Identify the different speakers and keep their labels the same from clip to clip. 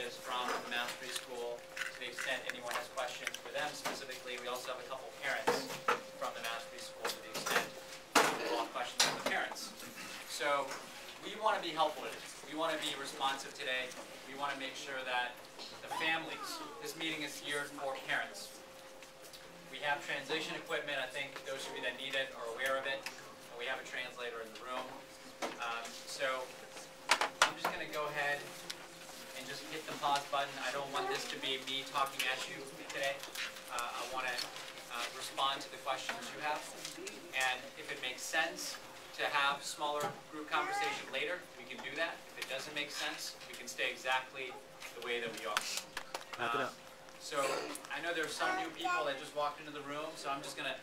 Speaker 1: representatives from the Mastery School. To the extent anyone has questions for them specifically, we also have a couple parents from the Mastery School to the extent they want questions from the parents. So we want to be helpful with this. We want to be responsive today. We want to make sure that the families, this meeting is geared for parents. We have translation equipment. I think those of you that need it are aware of it. And we have a translator in the room. So I'm just going to go ahead and just hit the pause button. I don't want this to be me talking at you today. I want to respond to the questions you have. And if it makes sense to have smaller group conversation later, we can do that. If it doesn't make sense, we can stay exactly the way that we are. So I know there's some new people that just walked into the room, so I'm just going to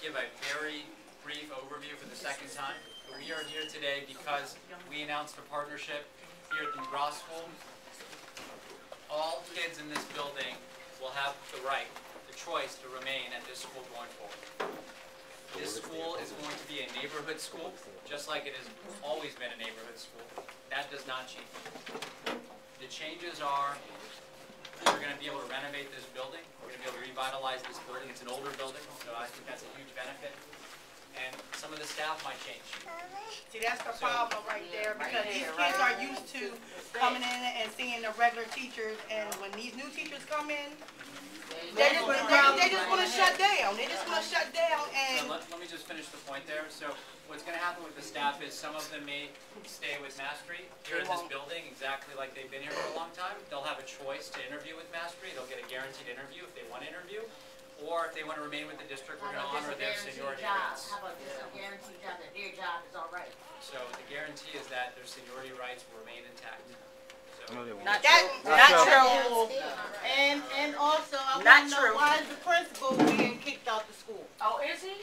Speaker 1: give a very brief overview for the second time. But we are here today because we announced a partnership here at the McGraw School. All kids in this building will have the right, the choice to remain at this school going forward. This school is going to be a neighborhood school, just like it has always been a neighborhood school. That does not change. The changes are we're going to be able to renovate this building. We're going to be able to revitalize this building. It's an older building, so I think that's a huge benefit. And some of the staff might change.
Speaker 2: See, that's the problem right there, because these kids are used to coming in and seeing the regular teachers, and when these new teachers come in, they just want to shut down. They just want to shut down. And
Speaker 1: so let me just finish the point there. So what's going to happen with the staff is some of them may stay with Mastery here in this building exactly like they've been here for a long time. They'll have a choice to interview with Mastery. They'll get a guaranteed interview if they want to interview. Or if they want to remain with the district, we're going to honor their seniority rights.
Speaker 3: How about this, a guaranteed job, that their job is all right?
Speaker 1: So the guarantee is that their seniority rights will remain intact. So
Speaker 2: not true. And also, I want to know, why is the principal being kicked out the school?
Speaker 3: Oh, is he?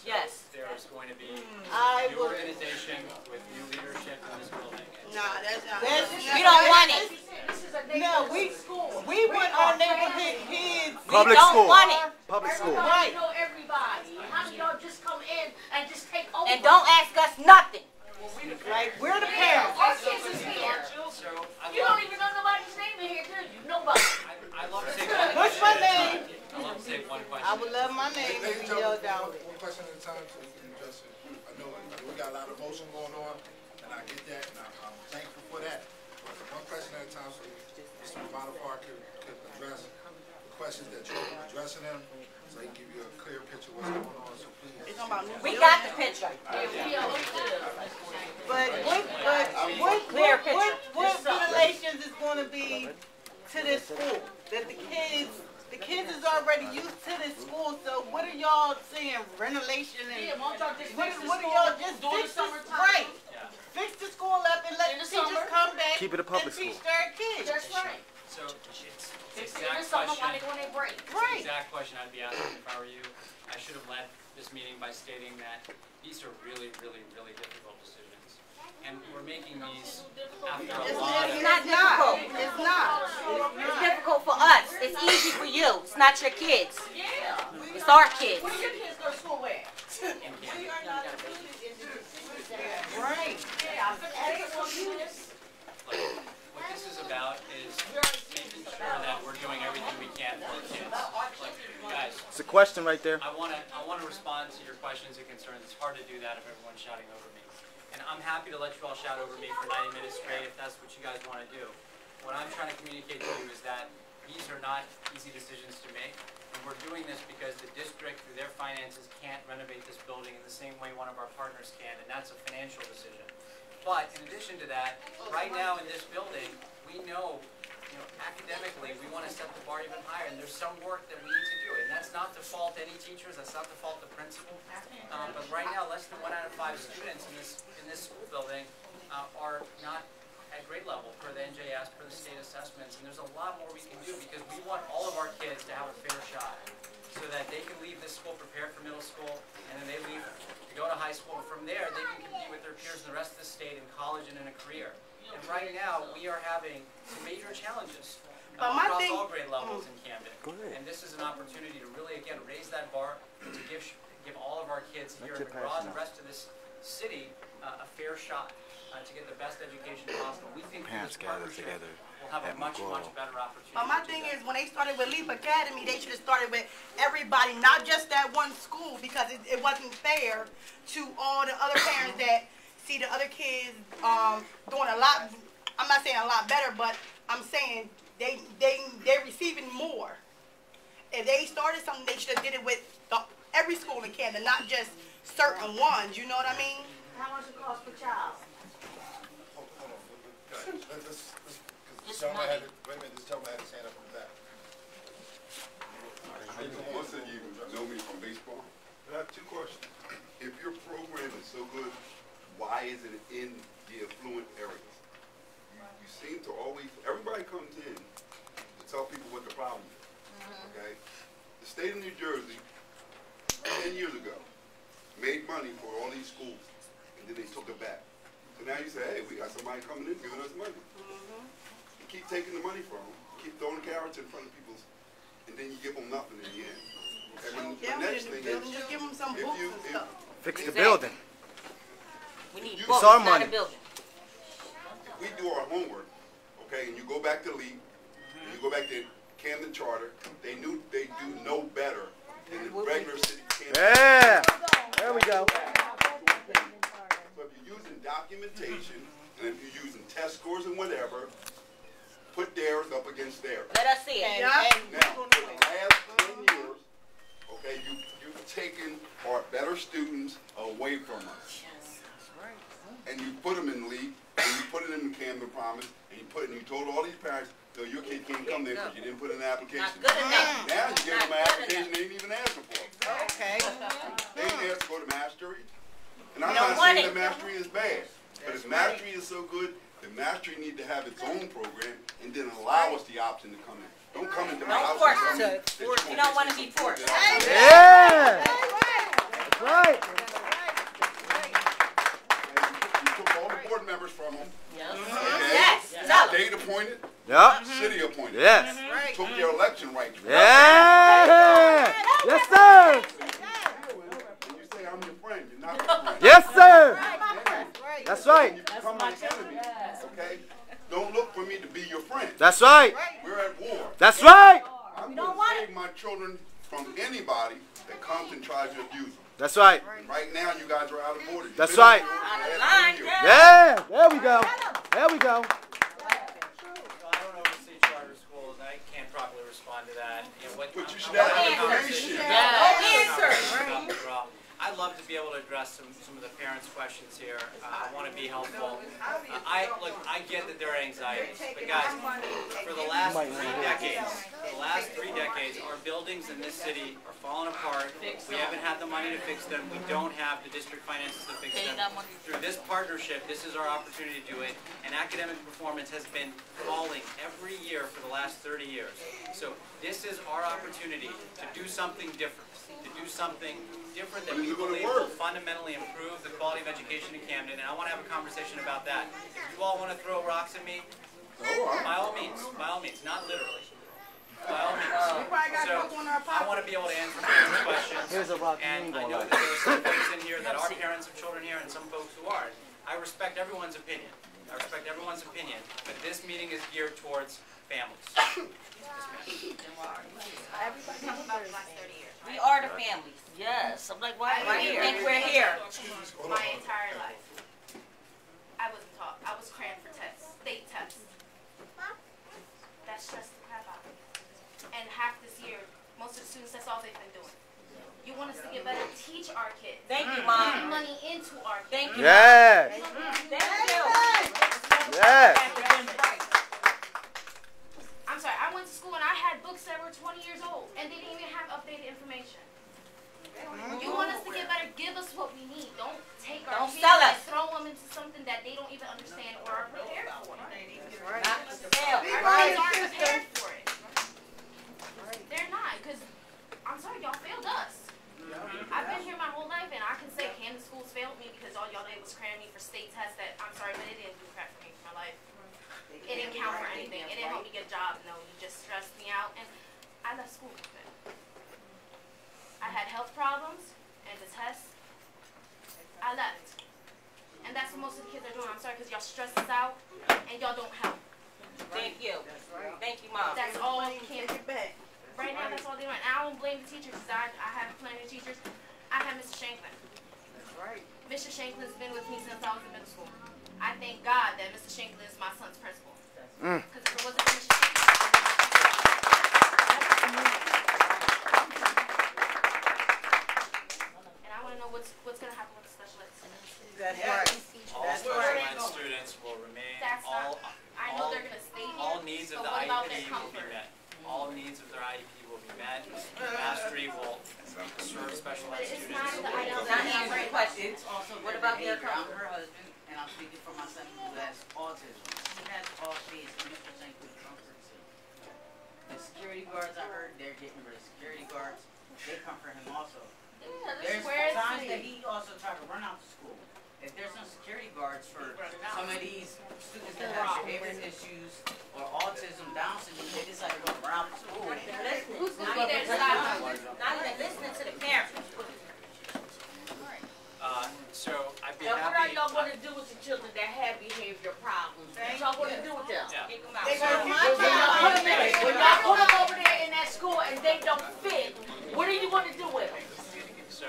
Speaker 2: Yes.
Speaker 1: There's going to be a new organization with new leadership in this building.
Speaker 2: Nah, that's not.
Speaker 3: We don't want it.
Speaker 2: This is a neighborhood school. We want our neighborhood kids.
Speaker 3: We don't want it.
Speaker 4: Public school.
Speaker 3: Right. Know everybody. How do y'all just come in and just take over? And don't ask us nothing.
Speaker 2: Like, we're the parents.
Speaker 3: Our kids is here. You don't even know nobody's name in here, do you? Nobody.
Speaker 1: I love to say one
Speaker 2: What's my name?
Speaker 1: I love to say one question.
Speaker 2: I would love my name to be yelled out.
Speaker 5: One question at a time so we can address it. I know we got a lot of motion going on, and I get that, and I'm thankful for that. But one question at a time so Mr. Bonaparte could address the questions that you're addressing them, so he can give you a clear picture of what's going on. So please.
Speaker 3: We got the picture.
Speaker 2: But what relations is going to be to this school? That the kids is already used to this school, so what are y'all saying, renovation and what are y'all just fix this, right?
Speaker 1: Yeah.
Speaker 2: Fix the school up and let the teachers come back
Speaker 4: Keep it a public
Speaker 2: and teach
Speaker 4: school.
Speaker 2: their kids.
Speaker 3: That's right.
Speaker 1: So it's the
Speaker 3: It's
Speaker 1: exact
Speaker 3: summer while they
Speaker 1: question.
Speaker 3: go on their break.
Speaker 2: Right.
Speaker 1: Exact question I'd be asking if I were you. I should have led this meeting by stating that these are really, really, really difficult decisions. And we're making these after a lot of...
Speaker 3: It's not difficult.
Speaker 2: It's not.
Speaker 3: It's difficult for us. It's easy for you. It's not your kids. Yeah. It's our kids.
Speaker 2: What do your kids go to school with?
Speaker 3: We are not included in the decisions.
Speaker 2: Right.
Speaker 3: Yeah.
Speaker 1: What this is about is making sure that we're doing everything we can for the kids. Guys,
Speaker 4: It's a question right there.
Speaker 1: I want to respond to your questions and concerns. It's hard to do that if everyone's shouting over me. And I'm happy to let you all shout over me for 90 minutes straight if that's what you guys want to do. What I'm trying to communicate to you is that these are not easy decisions to make. And we're doing this because the district, through their finances, can't renovate this building in the same way one of our partners can, and that's a financial decision. But in addition to that, right now in this building, we know, academically, we want to set the bar even higher, and there's some work that we need to do. And that's not to fault any teachers, that's not to fault the principal. But right now, less than 1 out of 5 students in this school building are not at grade level per the NJS, per the state assessments. And there's a lot more we can do because we want all of our kids to have a fair shot so that they can leave this school prepared for middle school, and then they leave to go to high school. And from there, they can compete with their peers in the rest of the state in college and in a career. And right now, we are having some major challenges across all grade levels in Camden. And this is an opportunity to really, again, raise that bar and to give all of our kids here at McGraw and the rest of this city a fair shot to get the best education possible. We think
Speaker 4: Parents
Speaker 1: this
Speaker 4: gather
Speaker 1: partnership
Speaker 4: together
Speaker 1: will have a
Speaker 4: at
Speaker 1: much,
Speaker 4: McGraw.
Speaker 1: much better opportunity.
Speaker 2: But my
Speaker 1: to do
Speaker 2: thing
Speaker 1: that.
Speaker 2: is, when they started with Leap Academy, they should have started with everybody, not just that one school, because it wasn't fair to all the other parents that see the other kids doing a lot. I'm not saying a lot better, but I'm saying they're receiving more. If they started something, they should have did it with every school in Camden, not just certain ones. You know what I mean?
Speaker 3: How much it cost per child?
Speaker 5: Hold on. This
Speaker 3: Just
Speaker 5: gentleman
Speaker 3: money.
Speaker 5: wait a minute, this gentleman had his hand up in the back.
Speaker 6: Most of you know me from baseball. I have two questions. If your program is so good, why is it in the affluent areas? You seem to always, everybody comes in to tell people what the problem is, okay? The state of New Jersey, 10 years ago, made money for all these schools, and then they took it back. So now you say, hey, we got somebody coming in giving us money. You keep taking the money from them, keep throwing carrots in front of people, and then you give them nothing in the end. And then
Speaker 2: Yeah,
Speaker 6: the next thing is,
Speaker 2: just give them some
Speaker 6: if
Speaker 2: books
Speaker 6: you,
Speaker 2: and
Speaker 6: if,
Speaker 2: stuff.
Speaker 4: Fix the
Speaker 3: Exactly.
Speaker 4: building.
Speaker 3: We need
Speaker 6: It's
Speaker 3: books,
Speaker 4: our
Speaker 3: not
Speaker 4: money.
Speaker 3: a building.
Speaker 6: if we do our homework, okay, and you go back to LEAP, and you go back to Camden Charter, they do no better than the regular city Camden.
Speaker 4: Yeah. There we go.
Speaker 6: So if you're using documentation, and if you're using test scores and whatever, put theirs up against theirs.
Speaker 3: Let us see it.
Speaker 6: Now, for the last 10 years, okay, you've taken our better students away from us. And you put them in LEAP, and you put it in the Camden Promise, and you told all these parents, no, your kid can't come there because you didn't put in an application.
Speaker 3: Not good enough.
Speaker 6: Now you give them an
Speaker 3: Not good
Speaker 6: application they didn't even ask them for.
Speaker 2: Okay.
Speaker 6: They didn't ask to go to mastery. And I'm
Speaker 3: You don't
Speaker 6: not
Speaker 3: want
Speaker 6: saying
Speaker 3: it.
Speaker 6: that mastery is bad. But if mastery is so good, then mastery need to have its own program and then allow us the option to come in. Don't come into my
Speaker 3: Don't
Speaker 6: house
Speaker 3: force
Speaker 6: and tell me
Speaker 3: it.
Speaker 6: that you
Speaker 3: You don't want to be forced.
Speaker 4: Yeah. That's right.
Speaker 6: You took all the board members from them.
Speaker 3: Yes. Tell them.
Speaker 6: State appointed,
Speaker 4: Yup.
Speaker 6: city appointed.
Speaker 4: Yes.
Speaker 6: Took their election rights.
Speaker 4: Yeah. Yes, sir.
Speaker 6: You say I'm your friend, you're not my friend.
Speaker 4: Yes, sir. That's right.
Speaker 6: You become my enemy, okay? Don't look for me to be your friend.
Speaker 4: That's right.
Speaker 6: We're at war.
Speaker 4: That's right.
Speaker 6: I'm going to save my children from anybody that comes and tries to abuse them.
Speaker 4: That's right.
Speaker 6: Right now, you guys are out of order. You've
Speaker 4: That's
Speaker 6: been
Speaker 4: right.
Speaker 6: of order
Speaker 3: Out
Speaker 6: for
Speaker 3: of
Speaker 6: the last
Speaker 3: line,
Speaker 6: 10 years.
Speaker 4: Yeah. There we go. There we go.
Speaker 1: So I don't oversee charter schools, and I can't properly respond to that. You know,
Speaker 6: But you should have information.
Speaker 1: I'd love to be able to address some of the parents' questions here. I want to be helpful. I get that there are anxieties, but guys, for the last 3 decades, our buildings in this city are falling apart. We haven't had the money to fix them. We don't have the district finances to fix them. Through this partnership, this is our opportunity to do it. And academic performance has been falling every year for the last 30 years. So this is our opportunity to do something different, that we believe will fundamentally improve the quality of education in Camden, and I want to have a conversation about that. If you all want to throw rocks at me, by all means, not literally. By all means. So I want to be able to answer parents' questions.
Speaker 4: Here's a rock.
Speaker 1: And I know that there are some folks in here that are parents of children here and some folks who aren't. I respect everyone's opinion. But this meeting is geared towards families.
Speaker 3: We are the families. Yes. I'm like, why do you think we're here?
Speaker 7: My entire life, I wasn't taught. I was crammed for tests, state tests. That stressed the crap out of me. And half this year, most of the students, that's all they've been doing. You want us to get better, teach our kids.
Speaker 3: Thank you,
Speaker 7: Put
Speaker 3: Mom.
Speaker 7: money into our kids.
Speaker 3: Thank you.
Speaker 4: Yes.
Speaker 3: Thank you.
Speaker 4: Yes.
Speaker 7: I'm sorry, I went to school and I had books that were 20 years old, and they didn't even have updated information. You want us to get better, give us what we need. Don't take our
Speaker 3: Don't
Speaker 7: kids
Speaker 3: sell
Speaker 7: and
Speaker 3: us.
Speaker 7: throw them into something that they don't even understand or are prepared for.
Speaker 3: Not for sale.
Speaker 7: Our kids aren't prepared for it. They're not, because, I'm sorry, y'all failed us. I've been here my whole life, and I can say Camden schools failed me because all y'all did was cram me for state tests that, I'm sorry, but it didn't do crap for me for my life. It didn't count for anything. It didn't help me get a job. No, you just stressed me out, and I left school with it. I had health problems, and the tests, I left. And that's what most of the kids are doing. I'm sorry, because y'all stress us out and y'all don't help.
Speaker 3: Thank you. Thank you, Mom.
Speaker 7: That's all kids. Right now, that's all they're doing. And I don't blame the teachers, because I have plenty of teachers. I have Mr. Shanklin. Mr. Shanklin's been with me since I was in middle school. I thank God that Mr. Shanklin is my son's principal. Because if it wasn't for Mr. Shanklin, and I want to know what's going to happen with the special ed students.
Speaker 2: That's right.
Speaker 1: All special ed students will remain,
Speaker 7: I know they're going to stay here.
Speaker 1: all needs of the
Speaker 7: but what about their
Speaker 1: IEP will be
Speaker 7: comfort?
Speaker 1: met. All needs of their IEP will be met. Mastery will serve special ed
Speaker 7: It's
Speaker 1: students.
Speaker 7: not the IEP.
Speaker 3: Not answering questions.
Speaker 8: Also,
Speaker 3: What about their
Speaker 8: behavior? I'm
Speaker 3: comfort?
Speaker 8: her husband, and I'm speaking for my son who has autism. He has all these, and Mr. Shankly comforts him. The security guards, I heard, they're getting rid of security guards. They comfort him also. There's times that he also tried to run out to school. If there's some security guards for some of these students that have behavior issues or autism, Down syndrome, they decide to go around to school.
Speaker 3: Who's
Speaker 7: Not even stop.
Speaker 3: not even listening to the parents?
Speaker 1: So I'd be
Speaker 9: Now, what are
Speaker 1: happy.
Speaker 9: y'all going to do with the children that have behavior problems? What y'all going to do with them?
Speaker 1: Yeah.
Speaker 3: Kick them out.
Speaker 2: They gonna
Speaker 9: When y'all put them over there in that school and they don't fit, what are you going to do with them?
Speaker 1: So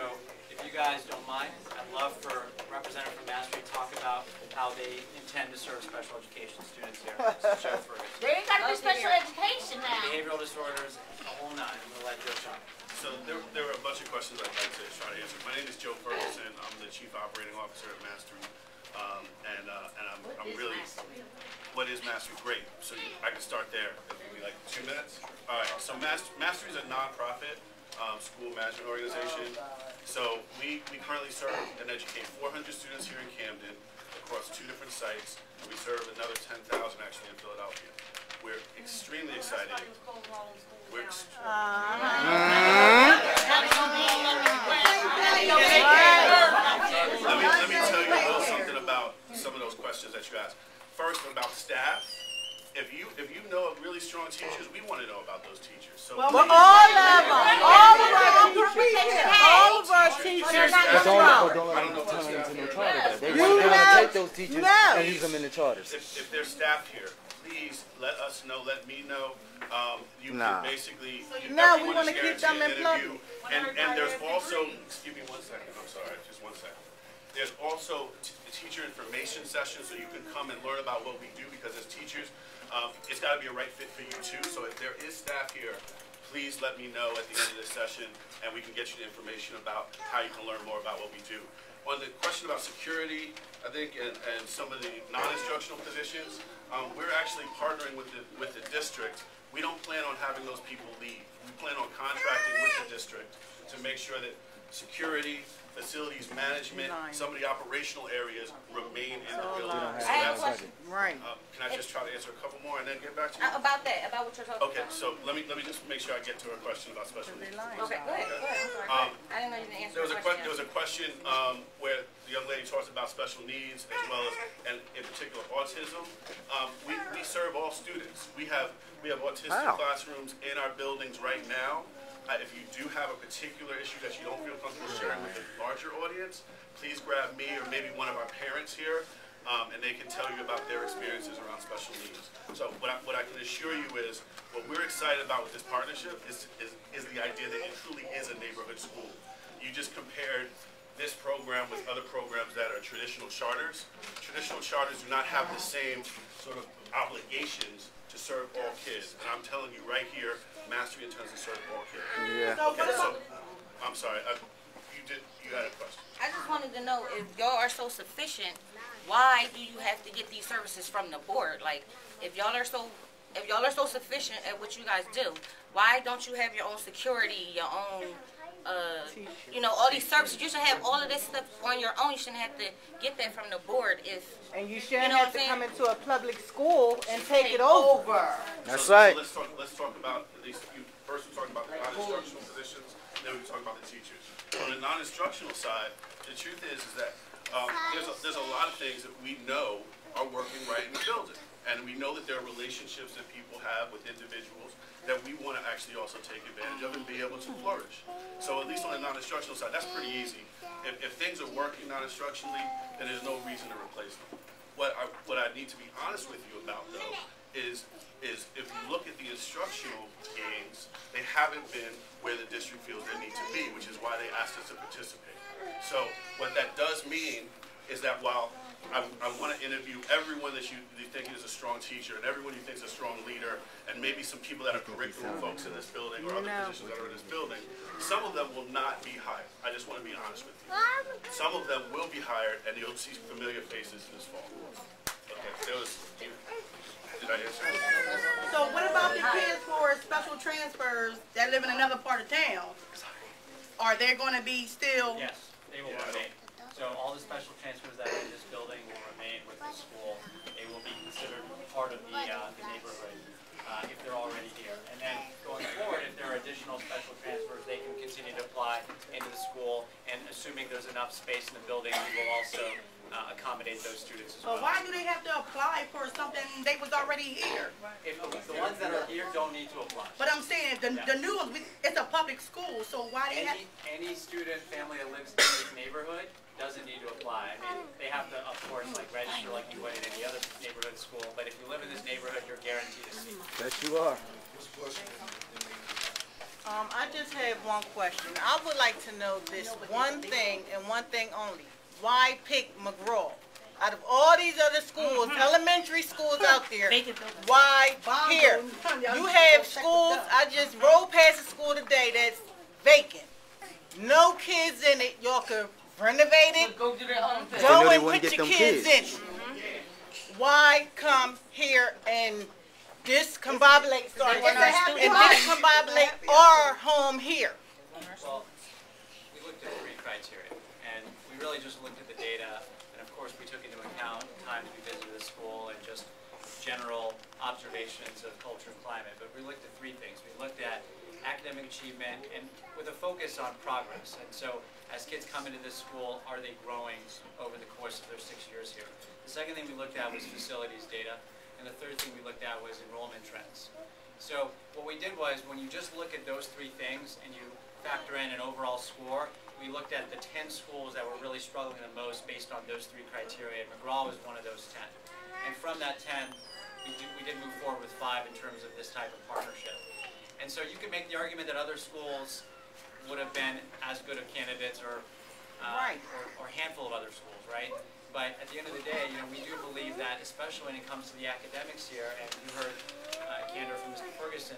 Speaker 1: if you guys don't mind, I'd love for a representative from Mastery to talk about how they intend to serve special education students here. Joe Fergus.
Speaker 9: They ain't got to be special education now.
Speaker 1: Behavioral disorders, the whole nine. I'm going to let Joe talk.
Speaker 10: So there were a bunch of questions I'd like to try to answer. My name is Joe Ferguson. I'm the Chief Operating Officer at Mastery. And I'm really, what is Mastery? Great. So I can start there. It'll be like 2 minutes. All right. So Mastery is a nonprofit school management organization. So we currently serve and educate 400 students here in Camden across 2 different sites. And we serve another 10,000 actually in Philadelphia. We're extremely excited. Let me tell you a little something about some of those questions that you asked. First, about staff. If you know of really strong teachers, we want to know about those teachers. So
Speaker 2: Well, all of our teachers
Speaker 4: But don't let them turn into no charter. They want to take those teachers and use them in the charters.
Speaker 10: if there's staff here, please let us know, let me know. You can basically,
Speaker 2: No, we
Speaker 10: everyone
Speaker 2: wanna
Speaker 10: is
Speaker 2: keep
Speaker 10: guaranteed
Speaker 2: them
Speaker 10: an
Speaker 2: employed.
Speaker 10: interview. And there's also, excuse me 1 second, I'm sorry, just 1 second. There's also teacher information sessions, so you can come and learn about what we do, because as teachers, it's got to be a right fit for you too. So if there is staff here, please let me know at the end of this session, and we can get you the information about how you can learn more about what we do. On the question about security, I think, and some of the non-instructional positions, we're actually partnering with the district. We don't plan on having those people leave. We plan on contracting with the district to make sure that security, facilities management, some of the operational areas remain in the building. So
Speaker 3: I have a
Speaker 10: that's,
Speaker 3: question.
Speaker 2: Right.
Speaker 10: can I just try to answer a couple more and then get back to you?
Speaker 3: About that, about what you're talking
Speaker 10: Okay,
Speaker 3: about.
Speaker 10: so let me just make sure I get to a question about special needs.
Speaker 3: Okay, go ahead. Go ahead. I'm sorry. I didn't know you didn't answer
Speaker 10: There was
Speaker 3: the
Speaker 10: a
Speaker 3: question.
Speaker 10: there was a question where the young lady talks about special needs as well as, and in particular, autism. We serve all students. We have autistic classrooms in our buildings right now. If you do have a particular issue that you don't feel comfortable sharing with a larger audience, please grab me or maybe one of our parents here, and they can tell you about their experiences around special needs. So what I can assure you is, what we're excited about with this partnership is the idea that it truly is a neighborhood school. You just compared this program with other programs that are traditional charters. Traditional charters do not have the same sort of obligations to serve all kids. And I'm telling you right here, Mastery intends to serve all kids.
Speaker 4: Yeah.
Speaker 10: Okay, so, I'm sorry, you had a question.
Speaker 3: I just wanted to know, if y'all are so sufficient, why do you have to get these services from the board? Like, if y'all are so sufficient at what you guys do, why don't you have your own security, your own, all these services? You should have all of this stuff on your own. You shouldn't have to get that from the board.
Speaker 2: And you shouldn't
Speaker 3: know
Speaker 2: have
Speaker 3: what
Speaker 2: to
Speaker 3: I'm
Speaker 2: come into a public school and take it over.
Speaker 4: That's
Speaker 10: So
Speaker 4: right.
Speaker 10: let's talk about these. First, we talk about the non-instructional positions, then we talk about the teachers. On the non-instructional side, the truth is that there's a lot of things that we know are working right in the building, And we know that there are relationships that people have with individuals that we want to actually also take advantage of and be able to flourish. So at least on the non-instructional side, that's pretty easy. If things are working non-instructionally, then there's no reason to replace them. What I need to be honest with you about, though, is if you look at the instructional gains, they haven't been where the district feels they need to be, which is why they asked us to participate. So what that does mean is that while I want to interview everyone that you think is a strong teacher and everyone you think is a strong leader, and maybe some people that are curriculum folks in this building or other positions that are in this building, some of them will not be hired. I just want to be honest with you. Some of them will be hired, and you'll see familiar faces this fall. Okay, there was... Did I answer?
Speaker 2: So what about the kids who are special transfers that live in another part of town? Are they going to be still?
Speaker 1: Yes, they will remain. So all the special transfers that are in this building will remain with the school. They will be considered part of the neighborhood if they're already here. And then going forward, if there are additional special transfers, they can continue to apply into the school. And assuming there's enough space in the building, we will also accommodate those students as well.
Speaker 2: But why do they have to apply for something they was already here?
Speaker 1: If the ones that are here don't need to apply.
Speaker 2: But I'm saying the new ones, it's a public school, so why they have?
Speaker 1: Any student family that lives in this neighborhood doesn't need to apply. I mean, they have to, of course, like register like you would in any other neighborhood school. But if you live in this neighborhood, you're guaranteed a seat.
Speaker 4: Yes, you are.
Speaker 11: I just have one question. I would like to know this one thing and one thing only. Why pick McGraw? Out of all these other schools, elementary schools out there, why here? You have schools, I just rode past a school today that's vacant. No kids in it. Y'all could renovate it. Go and put your kids in it. Why come here and discombobulate our home here?
Speaker 1: Well, we looked at 3 criteria, and we really just looked at the data, and of course we took into account times we visited the school and just general observations of culture and climate. But we looked at 3 things. We looked at academic achievement and with a focus on progress. And so as kids come into this school, are they growing over the course of their 6 years here? The second thing we looked at was facilities data. And the third thing we looked at was enrollment trends. So what we did was, when you just look at those 3 things and you factor in an overall score, we looked at the 10 schools that were really struggling the most based on those 3 criteria. And McGraw was one of those 10. And from that 10, we did move forward with 5 in terms of this type of partnership. And so you could make the argument that other schools would have been as good of candidates or a handful of other schools, right? But at the end of the day, we do believe that, especially when it comes to the academics here, and you heard candor from Mr. Ferguson,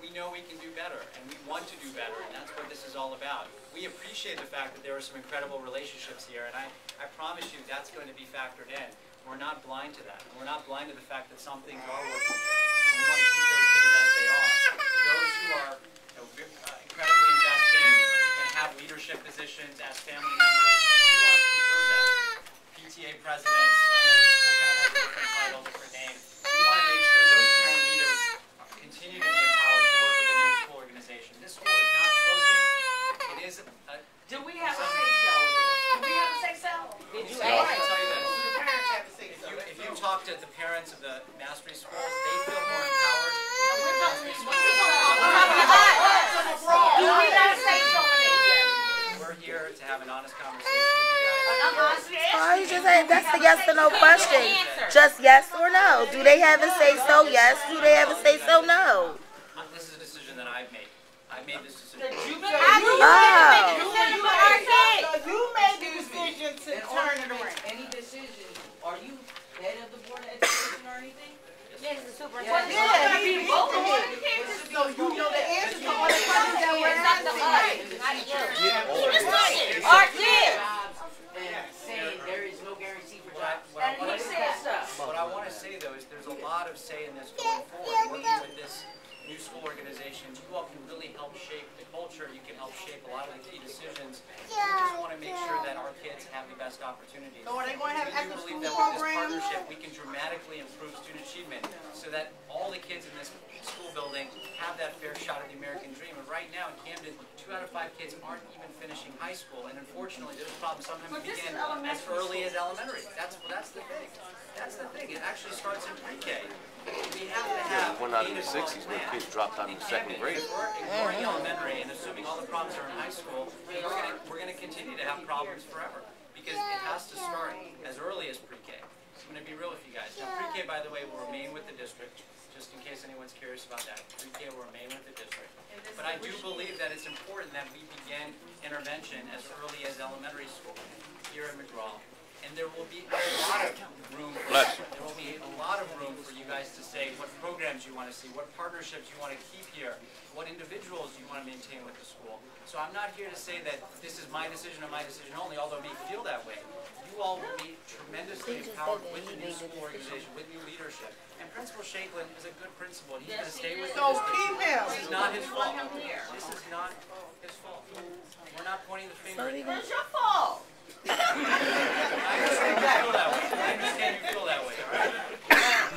Speaker 1: we know we can do better, and we want to do better, and that's what this is all about. We appreciate the fact that there are some incredible relationships here, and I promise you that's going to be factored in. We're not blind to that. We're not blind to the fact that some things are working here, and we want to keep those things as they are. Those who are incredibly invested and have leadership positions as family members, we want to preserve that. PTA presidents, I know your school kind of has a different title, different name. We want to make sure those parent leaders continue to be empowered to work with the new school organization. This school is not closing. It is a...
Speaker 9: Do we have a say-so? Do we have a say-so?
Speaker 1: Did you ask? I can tell you this. The parents have a say-so. If you talk to the parents of the mastery schools, they feel more empowered with the mastery schools.
Speaker 9: Do we not say so?
Speaker 1: We're here to have an honest conversation with you guys.
Speaker 12: Oh, you just say that's a yes or no question. Just yes or no. Do they have a say so? Yes. Do they have a say so? No.
Speaker 1: This is a decision that I've made. I made this decision.
Speaker 11: You made the decision to turn it around.
Speaker 8: Any decision, are you head of the board of education or anything?
Speaker 9: Yes, the superintendent.
Speaker 2: So you know the answer to all the questions that were asked.
Speaker 8: Saying there is no guarantee for jobs.
Speaker 1: What I want to say, though, is there's a lot of say in this going forward, working with this new school organization, you all can really help shape the culture. You can help shape a lot of the key decisions. We just want to make sure that our kids have the best opportunities.
Speaker 2: So are they going to have
Speaker 1: We do
Speaker 2: after
Speaker 1: believe
Speaker 2: school
Speaker 1: that with this
Speaker 2: programs?
Speaker 1: partnership, we can dramatically improve student achievement so that all the kids in this school building have that fair shot at the American dream. And right now in Camden, 2 out of 5 kids aren't even finishing high school. And unfortunately, those problems sometimes begin as early as elementary. That's the thing. That's the thing. It actually starts in pre-K. We have to have
Speaker 13: We're not in the 60s when kids dropped out in the second grade.
Speaker 1: Ignoring elementary and assuming all the problems are in high school, we're gonna continue to have problems forever because it has to start as early as pre-K. I'm gonna be real with you guys. Now, pre-K, by the way, will remain with the district, just in case anyone's curious about that. Pre-K will remain with the district. But I do believe that it's important that we begin intervention as early as elementary school here at McGraw. And there will be a lot of room for that. There will be a lot of room for you guys to say what programs you want to see, what partnerships you want to keep here, what individuals you want to maintain with the school. So I'm not here to say that this is my decision and my decision only, although it may feel that way. You all will be tremendously empowered with the new school organization, with new leadership. And Principal Shaklin is a good principal, and he's going to stay with us. This is not his fault. This is not his fault. We're not pointing the finger.
Speaker 9: It's your fault.
Speaker 1: I understand you feel that way. I understand you feel that way, all right?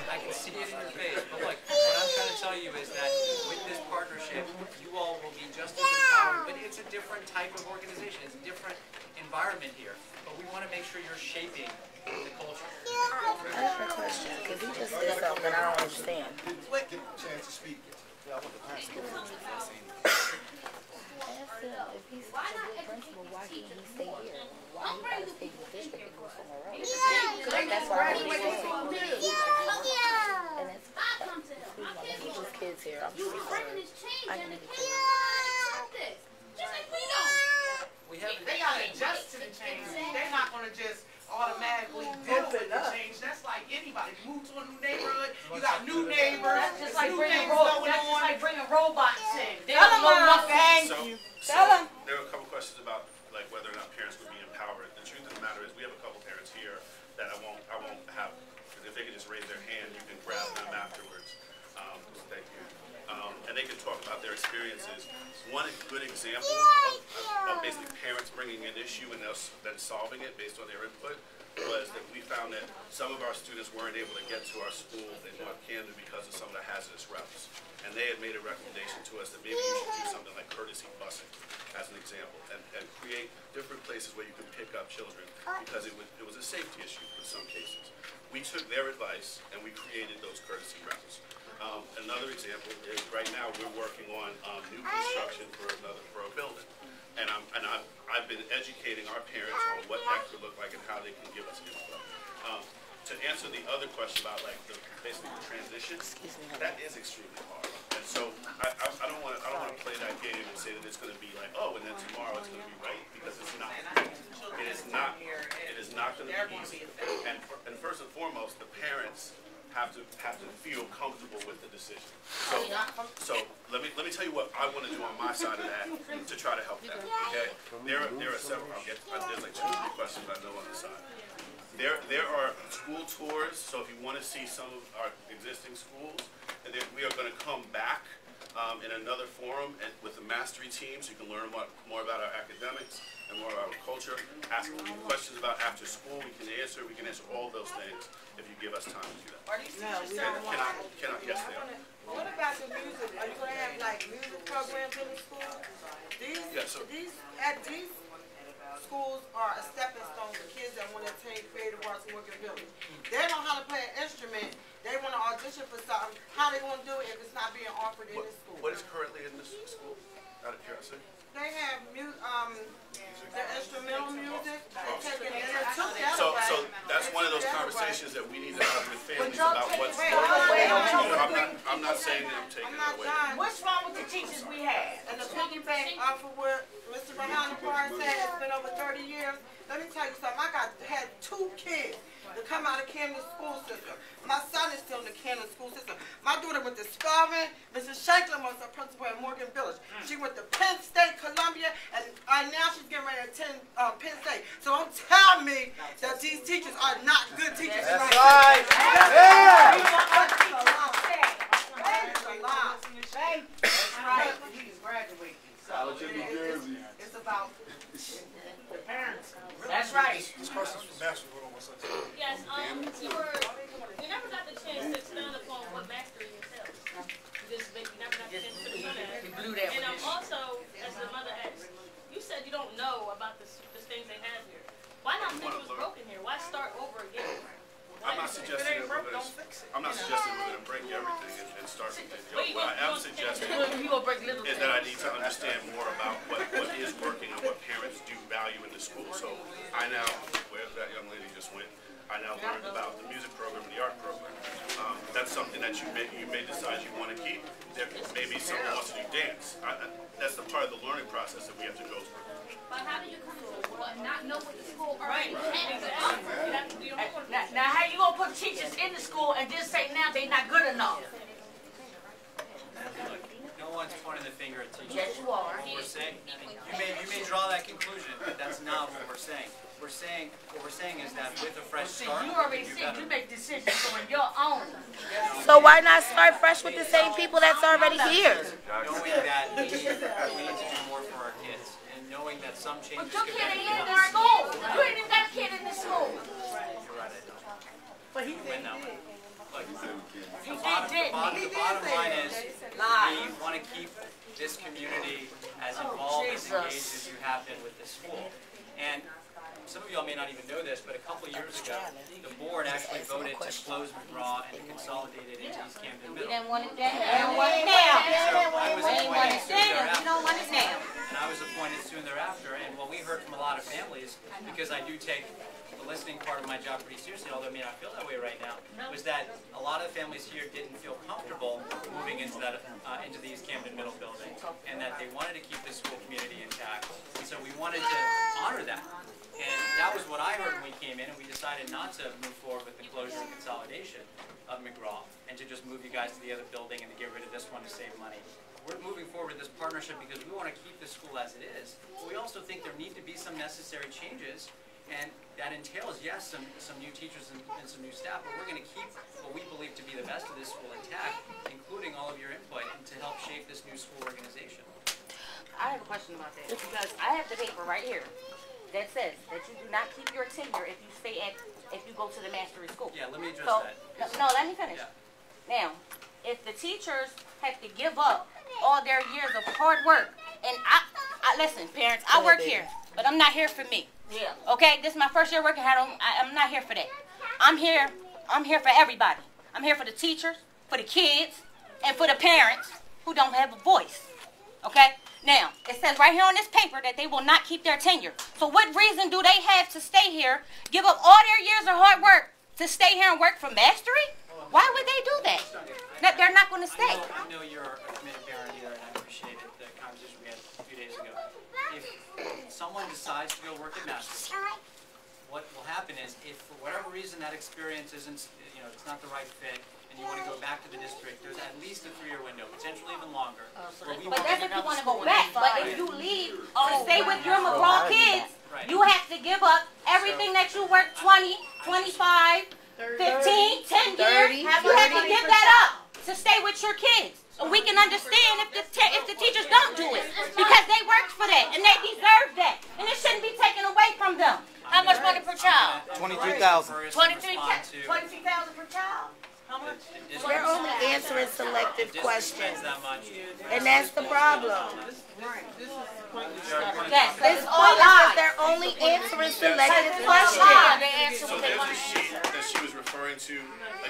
Speaker 1: I can see it in your face. But look, what I'm trying to tell you is that with this partnership, you all will be just as empowered. But it's a different type of organization. It's a different environment here. But we want to make sure you're shaping the culture.
Speaker 12: I have a question, because he just did something I don't understand.
Speaker 5: Give him a chance to speak.
Speaker 12: Ask him, if he's such a good principal, why can't he stay here? Why he gotta stay in the district and go somewhere else? That's what I was saying. And it's, keep his kids here. I'm sure I need to
Speaker 11: They gotta adjust to the change. They're not gonna just automatically deal with the change. That's like anybody. You move to a new neighborhood, you got new neighbors.
Speaker 9: That's just like
Speaker 11: new
Speaker 9: bringing
Speaker 11: things going
Speaker 9: that's just
Speaker 11: on.
Speaker 9: like bringing robots in. They
Speaker 11: Tell
Speaker 9: don't
Speaker 11: them,
Speaker 9: know nothing.
Speaker 11: thank you. Tell them.
Speaker 10: There are a couple questions about like whether or not parents would be empowered. The truth of the matter is we have a couple parents here that I won't have. If they could just raise their hand, you can grab them afterwards. Thank you. And they can talk about their experiences. One good example of basically parents bringing an issue and us then solving it based on their input was that we found that some of our students weren't able to get to our school in North Camden because of some of the hazardous routes. And they had made a recommendation to us that maybe we should do something like courtesy busing, as an example, and create different places where you can pick up children because it was a safety issue in some cases. We took their advice and we created those courtesy routes. Another example is right now we're working on new construction for a building, and I've been educating our parents on what that could look like and how they can give us input. To answer the other question about like basically the transition, that is extremely hard, and so I don't want to play that game and say that it's going to be like, oh, and then tomorrow it's going to be right, because it's not. It is not. It is not going to be easy. And first and foremost, the parents have to feel comfortable with the decision. So let me tell you what I want to do on my side of that to try to help them. Okay, there are several. There's like 2 or 3 questions I know on the side. There are school tours. So if you want to see some of our existing schools, and then we are going to come back in another forum and with the mastery team, so you can learn more about our academics and more about our culture. Ask questions about after school. We can answer all those things if you give us time to do that.
Speaker 11: Are these teachers certified?
Speaker 10: Yes, they are.
Speaker 11: What about the music? Are you gonna have like music programs in the school? These schools are a stepping stone for kids that want to take creative arts and work in buildings. They know how to play an instrument. They want to audition for something. How they gonna do it if it's not being offered in the school?
Speaker 10: What is currently in this school? Out of curiosity.
Speaker 11: They have the instrumental music. They take it in there. So
Speaker 10: that's one of those conversations that we need to have with families about what's. I'm not saying that I'm taking it away.
Speaker 9: What's wrong with the teachers we have?
Speaker 11: And the piggyback off of what Mr. Behind said, it's been over 30 years. Let me tell you something. had 2 kids that come out of Camden school system. My son is still in the Camden school system. My daughter went to Spelman. Mrs. Shanklin was a principal at Morgan Village. She went to Penn State, Columbia, and now she's getting ready to attend Penn State. So don't tell me that these teachers are not good teachers.
Speaker 4: That's right. Yeah.
Speaker 10: we want to learn.
Speaker 9: Broken here. Why start over again?
Speaker 10: I'm not suggesting that we're going to break everything and start. What I am suggesting is that I need to understand more about what is working and what parents do value in the school. So I now, where that young lady just went, I now learned about the music program and the art program. That's something that you may decide you want to keep. There may be someone who wants to do dance. That's the part of the learning process that we have to go through.
Speaker 7: But how do you come to a school and not know what the school already has?
Speaker 9: Now, how you gonna put teachers in the school and just say now they not good enough?
Speaker 1: Look, no one's pointing the finger at teachers.
Speaker 9: Yes, you are.
Speaker 1: What we're saying, you may draw that conclusion, but that's not what we're saying. What we're saying is that with a fresh
Speaker 9: See,
Speaker 1: start,
Speaker 9: you already said you make decisions on your own.
Speaker 3: So why not start fresh with the same people that's already here?
Speaker 1: knowing that we need to do more for our kids, and knowing that some changes
Speaker 9: But your
Speaker 1: could
Speaker 9: kid ain't
Speaker 1: benefit
Speaker 9: in
Speaker 1: us.
Speaker 9: the school. You ain't even got a kid in the school.
Speaker 1: You're right, I don't.
Speaker 2: But he
Speaker 1: Win that one. Look,
Speaker 9: You
Speaker 1: the bottom line is, we want to keep this community as involved, as engaged as you have been with the school. And some of y'all may not even know this, but a couple years ago, the board actually voted to close McGraw and consolidate it into East Camden Middle.
Speaker 3: We didn't want it then. We
Speaker 1: So
Speaker 3: don't want it now.
Speaker 1: I was
Speaker 3: We ain't want
Speaker 1: appointed
Speaker 3: it
Speaker 1: soon
Speaker 3: then. We
Speaker 1: thereafter.
Speaker 3: don't want it now.
Speaker 1: And I was appointed soon thereafter, and what we heard from a lot of families, because I do take the listening part of my job pretty seriously, although I may not feel that way right now, was that a lot of families here didn't feel comfortable moving into that into the East Camden Middle building, and that they wanted to keep the school community intact. And so we wanted to honor that. And that was what I heard when we came in, and we decided not to move forward with the closure and consolidation of McGraw, and to just move you guys to the other building and to get rid of this one to save money. We're moving forward with this partnership because we want to keep the school as it is, but we also think there need to be some necessary changes, and that entails, yes, some new teachers and some new staff, but we're going to keep what we believe to be the best of this school intact, including all of your input, and to help shape this new school organization.
Speaker 3: I have a question about that because I have the paper right here that says that you do not keep your tenure if you go to the mastery school.
Speaker 1: Yeah, let me address
Speaker 3: So,
Speaker 1: that.
Speaker 3: no, let me finish.
Speaker 1: Yeah.
Speaker 3: Now, if the teachers have to give up all their years of hard work, and I listen, parents, I work here, but I'm not here for me.
Speaker 9: Yeah.
Speaker 3: Okay, this is my first year working. I'm not here for that. I'm here for everybody. I'm here for the teachers, for the kids, and for the parents who don't have a voice. Okay? Now, it says right here on this paper that they will not keep their tenure. So what reason do they have to stay here, give up all their years of hard work to stay here and work for mastery? Why would they do that? That they're not going to stay.
Speaker 1: I know you're a committed parent here, and I appreciated the conversation we had a few days ago. If someone decides to go work at Mastery, what will happen is, if for whatever reason that experience isn't, it's not the right fit, and you want to go back to the district, there's at least a 3-year window, potentially even longer.
Speaker 3: But that's if you want to go back. But if you leave to stay with your McGraw kids, you have to give up everything that you worked 20, 25, 15, 10 years. You have to give that up to stay with your kids. So we can understand if the teachers don't do it, because they worked for that and they deserve that, and it shouldn't be taken away from them.
Speaker 9: How much money per child?
Speaker 4: $23,000.
Speaker 9: 23,000 per child. How much?
Speaker 14: They're only answering selective questions,
Speaker 1: That much.
Speaker 14: and that's the problem.
Speaker 3: Yes,
Speaker 14: This point is that they're only answering selective questions.
Speaker 9: They answer
Speaker 10: So
Speaker 9: what they
Speaker 10: there's
Speaker 9: want
Speaker 10: a
Speaker 9: to
Speaker 10: sheet
Speaker 9: answer.
Speaker 10: that she was referring to.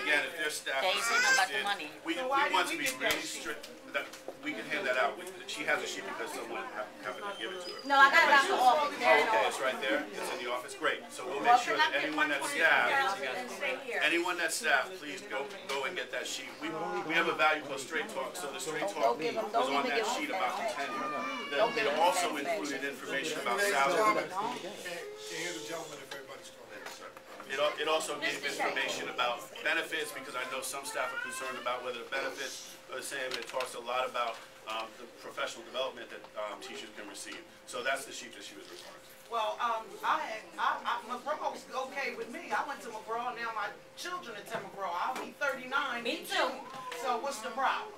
Speaker 10: Again, if their staff
Speaker 9: They
Speaker 10: is
Speaker 9: ain't saying nothing about the
Speaker 10: interested,
Speaker 9: money.
Speaker 10: we want to be really strict. That we can hand that out. She has a sheet because someone happened to give it to her.
Speaker 3: No, I got it out the office.
Speaker 10: Oh, okay, it's right there. It's in the office. Great. So we'll make sure that anyone that's staff, please go and get that sheet. We have a value called Straight Talk. So the Straight Talk was on that sheet about the tenure. It also included information about salary.
Speaker 5: Can you hear the gentleman if everybody's talking?
Speaker 10: It also gave information about benefits, because I know some staff are concerned about whether the benefits are the same. It talks a lot about the professional development that teachers can receive. So that's the sheet that she was referring to.
Speaker 11: Well, McGraw was okay with me. I went to McGraw, now my children attend McGraw. I'll be 39.
Speaker 3: Me too.
Speaker 11: So what's the problem?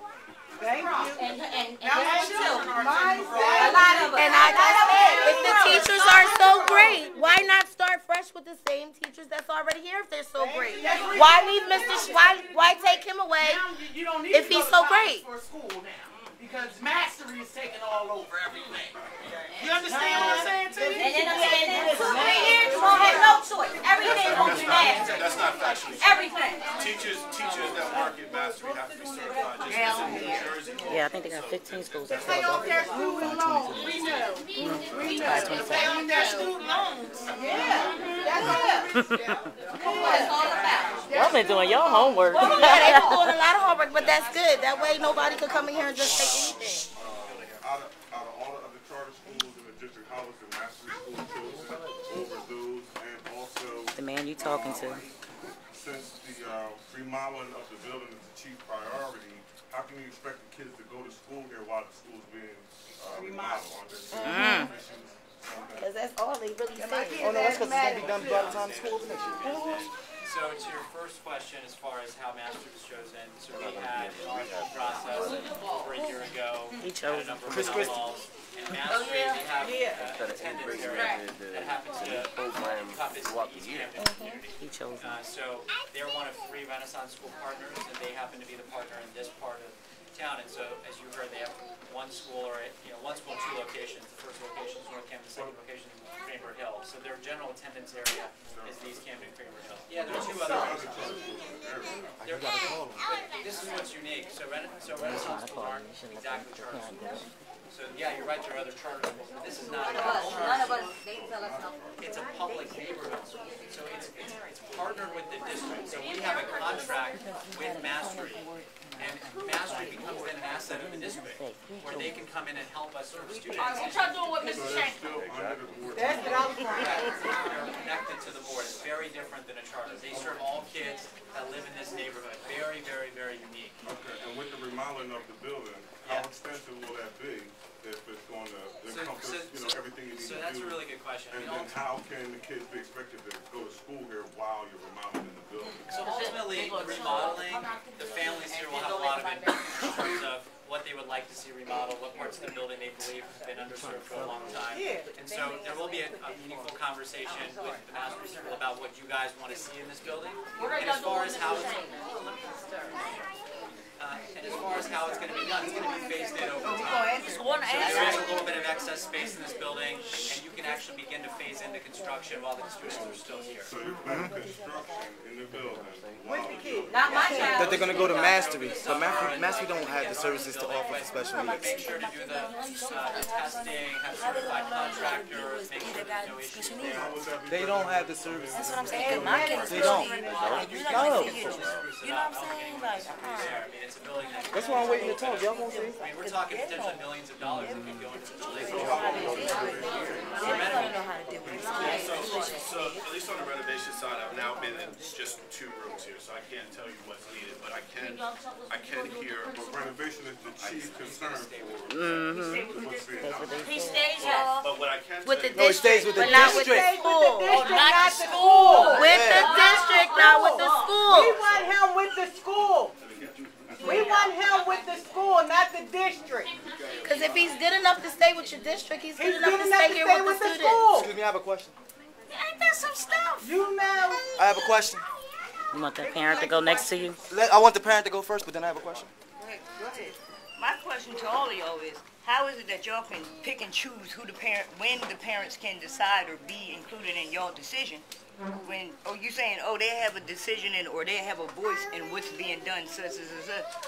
Speaker 2: Thank you.
Speaker 3: And
Speaker 11: Now my
Speaker 3: too.
Speaker 11: children are
Speaker 2: My
Speaker 11: attending
Speaker 3: A
Speaker 11: McGraw.
Speaker 3: lot of us.
Speaker 14: And I just said, if the teachers are so great, why not start fresh with the same teachers that's already here if they're so great? Why leave Mr. Why take him away
Speaker 11: Now you don't need
Speaker 14: if
Speaker 11: to go
Speaker 14: he's
Speaker 11: to
Speaker 14: so
Speaker 11: college
Speaker 14: great?
Speaker 11: for school now. because mastery is taking all over everything. You understand what I'm saying to you?
Speaker 3: And in 2-3 years, you won't have no choice. Everything won't be mastered.
Speaker 10: That's not factually true.
Speaker 3: Everything.
Speaker 10: Teachers that work at Mastery have to be certified. Just as in New Jersey.
Speaker 14: Yeah, I think they got 15 schools that
Speaker 2: Pay off their student loans. We know. We know. Pay off their student loans. Yeah. That's it.
Speaker 3: That's all about.
Speaker 14: Y'all been doing your homework. Yeah, they been doing a lot of homework, but that's good. That way nobody could come in here and just take anything.
Speaker 15: Out of all the other charter schools in the district, how was the Mastery School chosen over those? And also,
Speaker 14: The man you talking to.
Speaker 15: Since the remodeling of the building is the chief priority, how can you expect the kids to go to school here while the school's being remodeled?
Speaker 14: Because that's all they really say.
Speaker 4: Oh no, that's because it's going to be done by the time school next year.
Speaker 1: So to your first question, as far as how Master was chosen, so we had an RFP process over a year ago.
Speaker 14: He chose
Speaker 1: a number of calls. And Mastery, they have an attendance area that happens to encompass the East Camden community.
Speaker 14: He chose
Speaker 1: So they're one of 3 Renaissance School partners, and they happen to be the partner in this part of town. And so, as you heard, they have one school, or 1 school, 2 locations. The first location is North Camden, the second location is Cranbrook Hill. So their general attendance area is the East Camden, Cranbrook Hill. Yeah, there are 2 other This is what's unique. So Renaissance schools aren't exactly charter schools. So yeah, you're right, there are other charter schools, but this is not a charter school. It's a public neighborhood school. So it's partnered with the district. So we have a contract with Mastery. And Mastery becomes then an asset of the district, where they can come in and help us serve students.
Speaker 9: What y'all doing with Mr. Shank?
Speaker 2: That's what I'm
Speaker 1: They're connected to the board. It's very different than a charter. They serve all kids that live in this neighborhood. Very, very, very unique.
Speaker 15: Okay, and with the remodeling of the building, how extensive will that be if it's going to encompass, everything you need to do?
Speaker 1: So that's a really good question.
Speaker 15: And then how can the kids be expected to go to school here while you're remodeling the building?
Speaker 1: So ultimately, remodeling, the families here will have a lot of input in terms of what they would like to see remodeled, what parts of the building they believe have been underserved for a long time. And so there will be a meaningful conversation with the Mastery School about what you guys want to see in this building. And as far as how it's going to be done, it's going to be phased in over time. So there is a little bit of excess space in this building, and you can actually begin to phase into construction while the students are still here.
Speaker 15: So you're planning construction in the building.
Speaker 3: Not my child.
Speaker 4: That they're going to go to Mastery. But Mastery don't have the services to offer for special needs.
Speaker 1: Make sure to do the testing, have certified contractors, make sure there's no issues there.
Speaker 4: They don't have the services.
Speaker 14: That's what I'm saying. My kids
Speaker 4: They don't.
Speaker 14: You know what I'm saying? Like,
Speaker 1: It's a building
Speaker 4: that's why I'm waiting to talk. Y'all won't see.
Speaker 1: I mean, we're talking potentially millions of dollars that could go into the building.
Speaker 10: So at least on the renovation side, I've now been in just 2 rooms here, so I can't tell you what's needed, but I can hear.
Speaker 15: But renovation is the chief concern for what's being done.
Speaker 9: He stays here.
Speaker 10: But what I can
Speaker 14: with the
Speaker 10: tell you,
Speaker 14: district, but not with the school.
Speaker 9: Not the school.
Speaker 14: With the district, not with the school.
Speaker 11: We want him with the school. We want him with the school, not the district.
Speaker 14: Because if he's good enough to stay with your district, he's good enough to stay here with the students.
Speaker 4: Excuse me, I have a question.
Speaker 9: Ain't that some stuff?
Speaker 11: You know.
Speaker 4: I have a question.
Speaker 14: You want that parent to go next to you?
Speaker 4: I want the parent to go first, but then I have a question.
Speaker 16: Go ahead. My question to all of y'all is, how is it that y'all can pick and choose who the parent, when the parents can decide or be included in y'all decision? When, you saying, they have a decision or they have a voice in what's being done, such.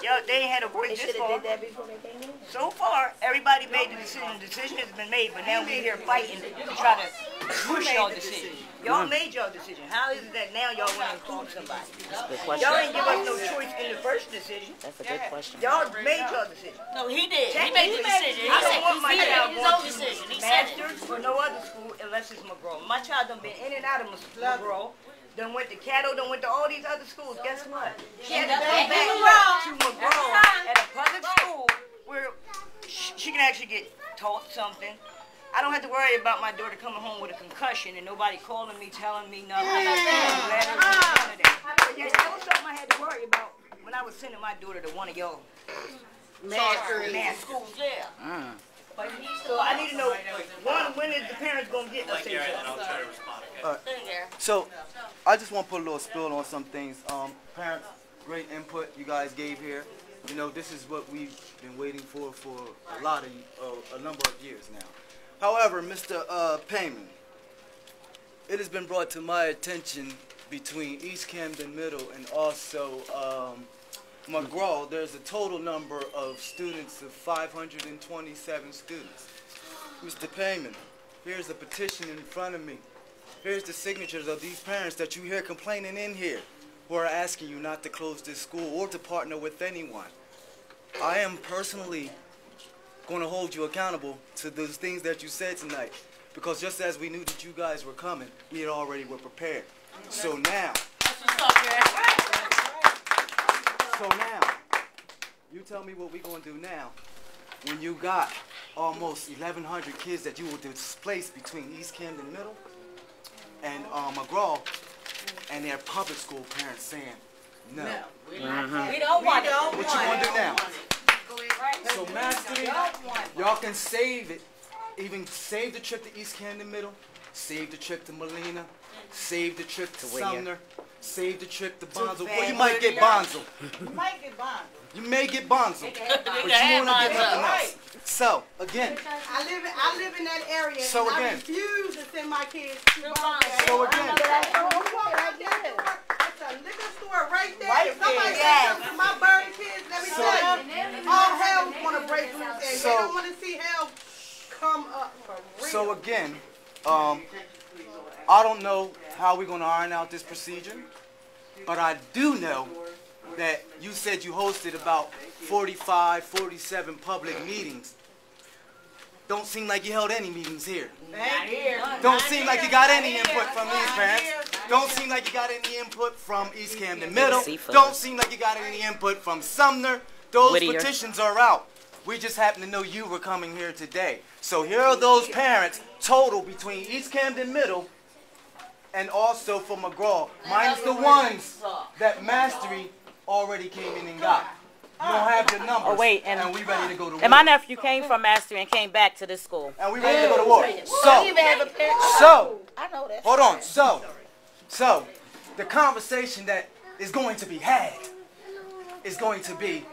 Speaker 16: Y'all, they ain't had a voice this far.
Speaker 14: They should have did that before they came in.
Speaker 16: So far, everybody made the decision. The decision has been made, but now we're here fighting to try to push y'all decision. Y'all made y'all decision. How is it that now y'all want to include somebody?
Speaker 14: That's a good question.
Speaker 16: Y'all ain't give us no choice in the first decision.
Speaker 14: That's a good question.
Speaker 16: Y'all made y'all decision.
Speaker 9: No, he did. He made the decision. He said he made his own decision. He said it.
Speaker 16: Masters or no other school unless it's McGraw. My child done been in and out of McGraw. Done went to Caddo, done went to all these other schools. Guess what? She had to go back to McGraw at a public school where she can actually get taught something. I don't have to worry about my daughter coming home with a concussion and nobody calling me, telling me nothing. That was something I had to worry about when I was sending my daughter to one of y'all math schools.
Speaker 9: Yeah.
Speaker 16: So I need to know, when is the parents going to get us here?
Speaker 1: And I'll try to respond.
Speaker 4: So, I just want to put a little spill on some things. Parents, great input you guys gave here. You know, this is what we've been waiting for a number of years now. However, Mr. Payman, it has been brought to my attention between East Camden Middle and also McGraw, there's a total number of students of 527 students. Mr. Payman, here's a petition in front of me. Here's the signatures of these parents that you hear complaining in here, who are asking you not to close this school or to partner with anyone. I am personally going to hold you accountable to those things that you said tonight, because just as we knew that you guys were coming, we had already were prepared. So now, you tell me what we're going to do now when you got almost 1,100 kids that you will displace between East Camden Middle and McGraw, and their public school parents saying no.
Speaker 16: We don't want it.
Speaker 4: What you going to do now? So Mastery, y'all can save it. Even save the trip to East Camden Middle, save the trip to Molina, save the trip to Sumner, save the trip to Bonzo. Well, you might get Bonzo.
Speaker 11: You might get Bonzo.
Speaker 4: You may get Bonzo, but you want to get nothing else. So, again.
Speaker 2: I live in that area,
Speaker 4: so
Speaker 2: and
Speaker 4: again,
Speaker 2: I refuse to send my kids to Bonzo.
Speaker 4: So again.
Speaker 2: It's a liquor store right there. If somebody says to my burning kids, let me tell you, all hell's going to break loose, and they don't want to see hell come up for real.
Speaker 4: So again, I don't know how we're going to iron out this procedure, but I do know that you said you hosted about 45, 47 public meetings. Don't seem like you held any meetings here. Don't seem like you got any input from these parents. Don't seem like you got any input from East Camden Middle. Don't seem like you got any input from Sumner. Those petitions are out. We just happen to know you were coming here today. So here are those parents total between East Camden Middle and also for McGraw, minus the ones that Mastery already came in and got. You don't have your numbers.
Speaker 3: Oh, wait,
Speaker 4: and we ready to go to war.
Speaker 3: And my nephew came from Mastery and came back to this school.
Speaker 4: And we ready to go to war. Hold on. So, the conversation that is going to be had is going to be,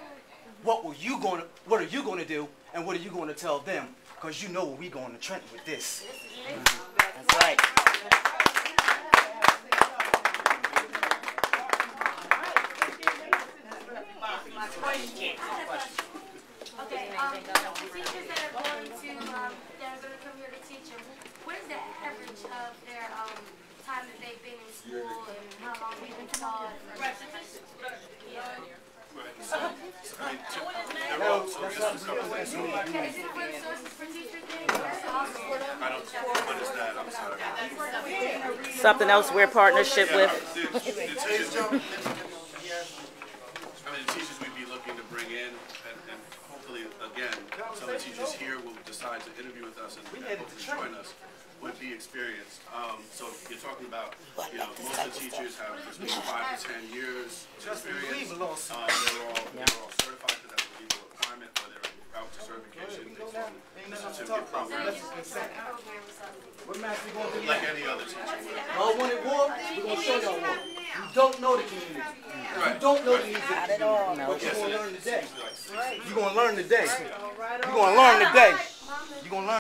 Speaker 4: what are you going to do, and what are you going to tell them? Because you know where we going to Trenton with this.
Speaker 3: That's right.
Speaker 7: Okay, the teachers that are going to come here to teach them, what is the average of their time that they've been in school and how long they've been taught?
Speaker 3: Something else we're partnership with.
Speaker 10: The teachers we'd be looking to bring in, and hopefully, again, some of the teachers here will decide to interview with us and hopefully join us, would be experienced. So you're talking about, most of the teachers have between 5 to 10 years experience. They're all certified because that's a legal requirement, or they're out to certification based on the certificate program.
Speaker 4: What Mastery going to do?
Speaker 10: Like any other teacher.
Speaker 4: Y'all wanted war? We're going to show y'all war. You don't know the community. You don't know the needs of the community. But you're going to learn today. You're going to learn today. You're going to learn today. You're going to learn.